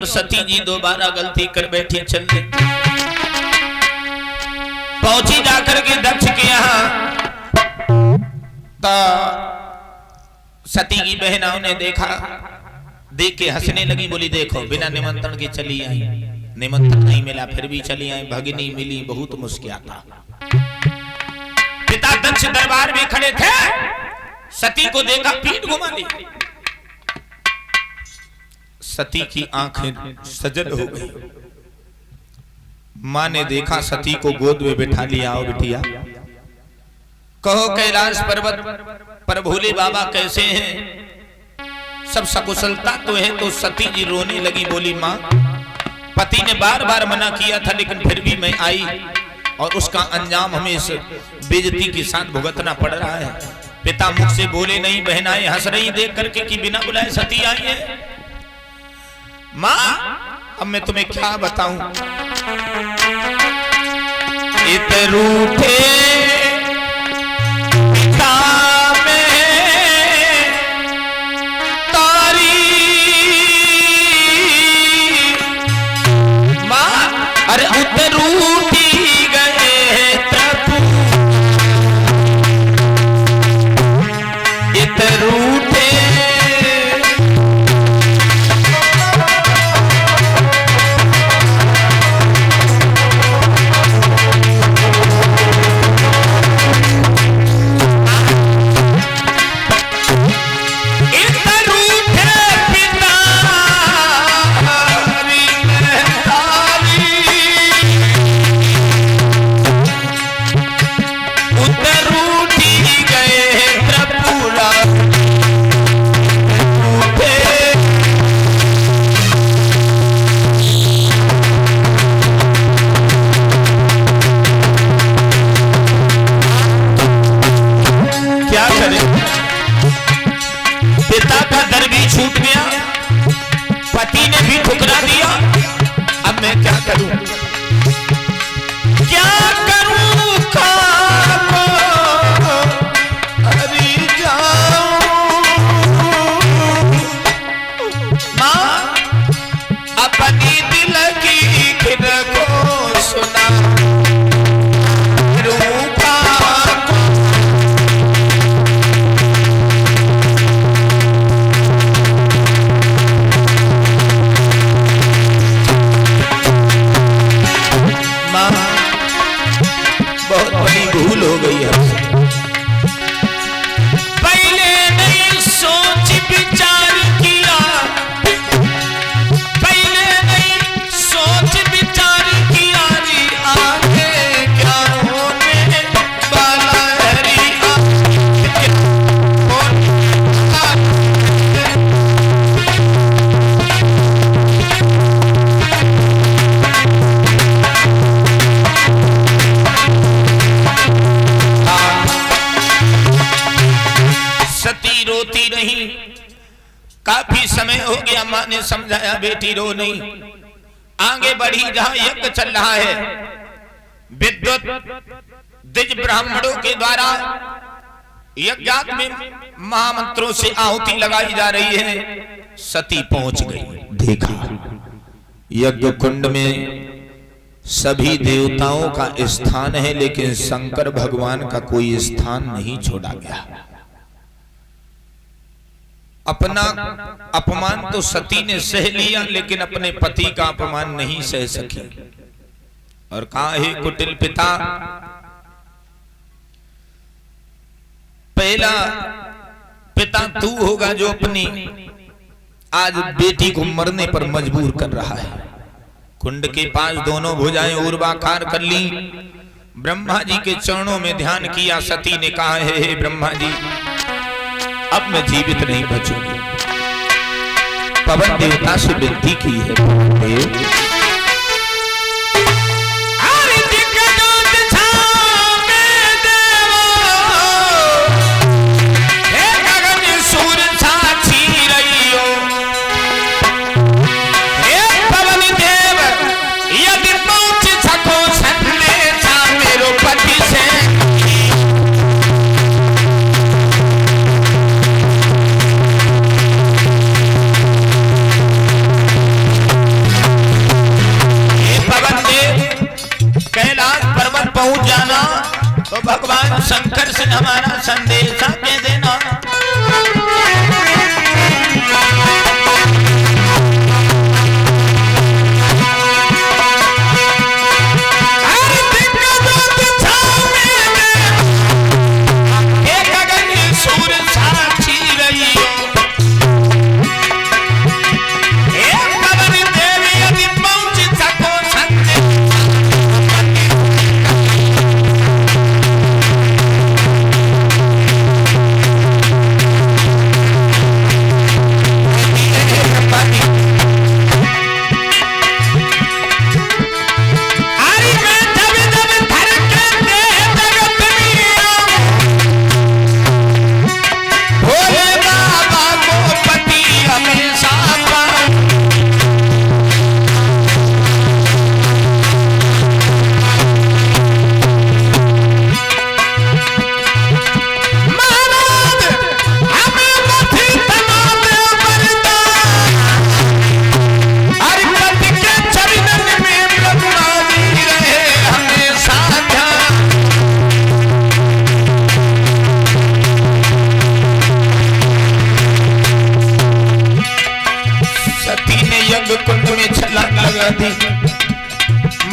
सती जी दोबारा गलती कर बैठी चलने पहुंची जाकर के दक्ष के यहां सती की बहनाओं ने देखा, देख के हंसने लगी, बोली देखो बिना निमंत्रण के चली आई, निमंत्रण नहीं मिला फिर भी चली आई, भगिनी मिली बहुत मुस्कुराता। पिता दक्ष दरबार में खड़े थे, सती को देखा पीठ घुमा ली, सती की आंखें सजल हो गई। मां ने देखा सती को गोद में बिठा लिया, आओ बिटिया कहो कैलाश पर्वत पर भोले बाबा कैसे हैं, सब सकुशलता तो है। तो सती जी रोने लगी, बोली मां पति ने बार बार मना किया था लेकिन फिर भी मैं आई और उसका अंजाम हमें इस बेइज्जती के साथ भुगतना पड़ रहा है। पिता मुख से बोले नहीं, बहनाएं हंस रही देख करके कि बिना बुलाए सती आई है। मां अब मैं तुम्हें क्या बताऊं, इत रूठे पिता में तारी, मां अरे इत रूठी गए प्रभु, इत रूठे छूट गया, पति ने भी ठुकरा दिया। अब मैं क्या करूं, क्या करूं खाको हरी जाऊं, मां अपनी दिल की खिद को सुना भूल हो गई है। पहले नहीं सोच विचार किया, पहले नहीं सोच विचार किया जी आगे क्या होने वाला है, सती रोती नहीं। काफी समय हो गया, मां ने समझाया बेटी रो नहीं, आगे बढ़ी जहां यज्ञ चल रहा है, विद्वत द्विज ब्राह्मणों के द्वारा यज्ञात में महामंत्रों से आहुति लगाई जा रही है। सती पहुंच गई, देखा यज्ञ कुंड में सभी देवताओं का स्थान है लेकिन शंकर भगवान का कोई स्थान नहीं छोड़ा गया। अपना अपमान तो सती ने सह लिया लेकिन अपने पति का अपमान नहीं सह सकी और कहा हे कुटिल पिता, पहला पिता तू होगा जो अपनी आज बेटी को मरने पर मजबूर कर रहा है। कुंड के पास दोनों भुजाएं ऊर्ध्वाकार कर ली, ब्रह्मा जी के चरणों में ध्यान किया। सती ने कहा हे ब्रह्मा जी अब मैं जीवित नहीं बचूंगी, पवन देवता से विनती की है, पवन देव भगवान शंकर से हमारा संदेश दे देना।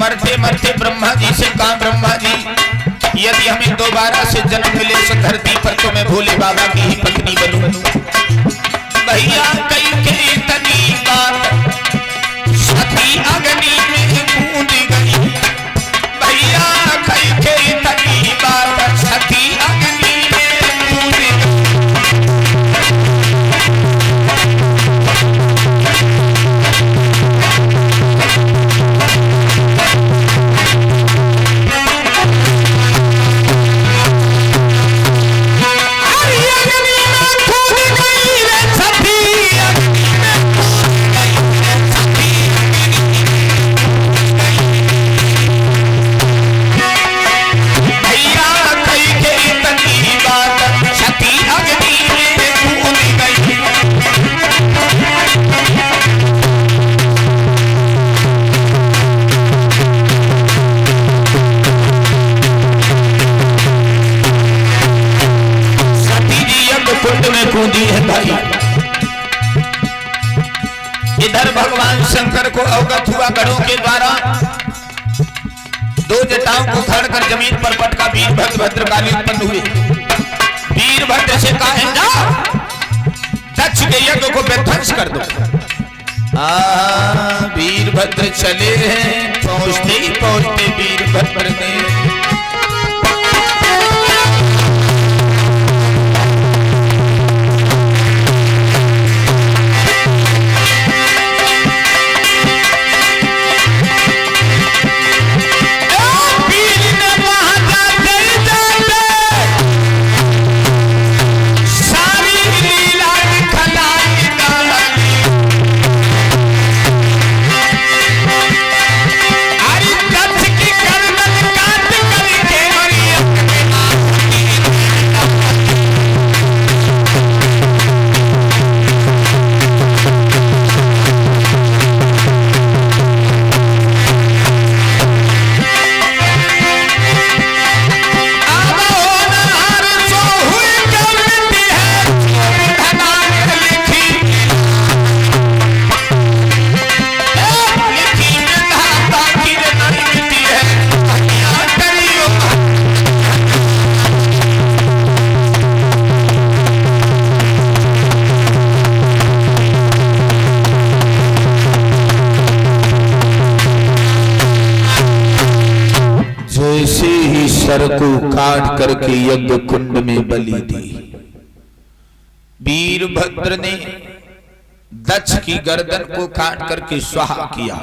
मरते मरते ब्रह्मा जी से कहा, ब्रह्मा जी यदि हमें दोबारा से जन्म मिले इस धरती पर तो मैं भोले बाबा की ही पत्नी बनूं। भैया कई के तनी बात सती अग्नि में कूद गई। भैया कई के तनी बात सती अग्नि में कूद गई। इधर भगवान शंकर को अवगत हुआ गणों के द्वारा दो जटाओं को खड़कर जमीन पर पटका। वीरभद्र भद्रकाली उत्पन्न हुए। वीरभद्र से कहा, जाओ दक्ष के यज्ञ को विध्वंस कर दो। वीरभद्र चले हैं। पहुंचते ही पहुंचते वीरभद्र ने सर को काट करके यज्ञ कुंड में बलि दी। वीरभद्र ने दक्ष की गर्दन को काट करके स्वाहा किया।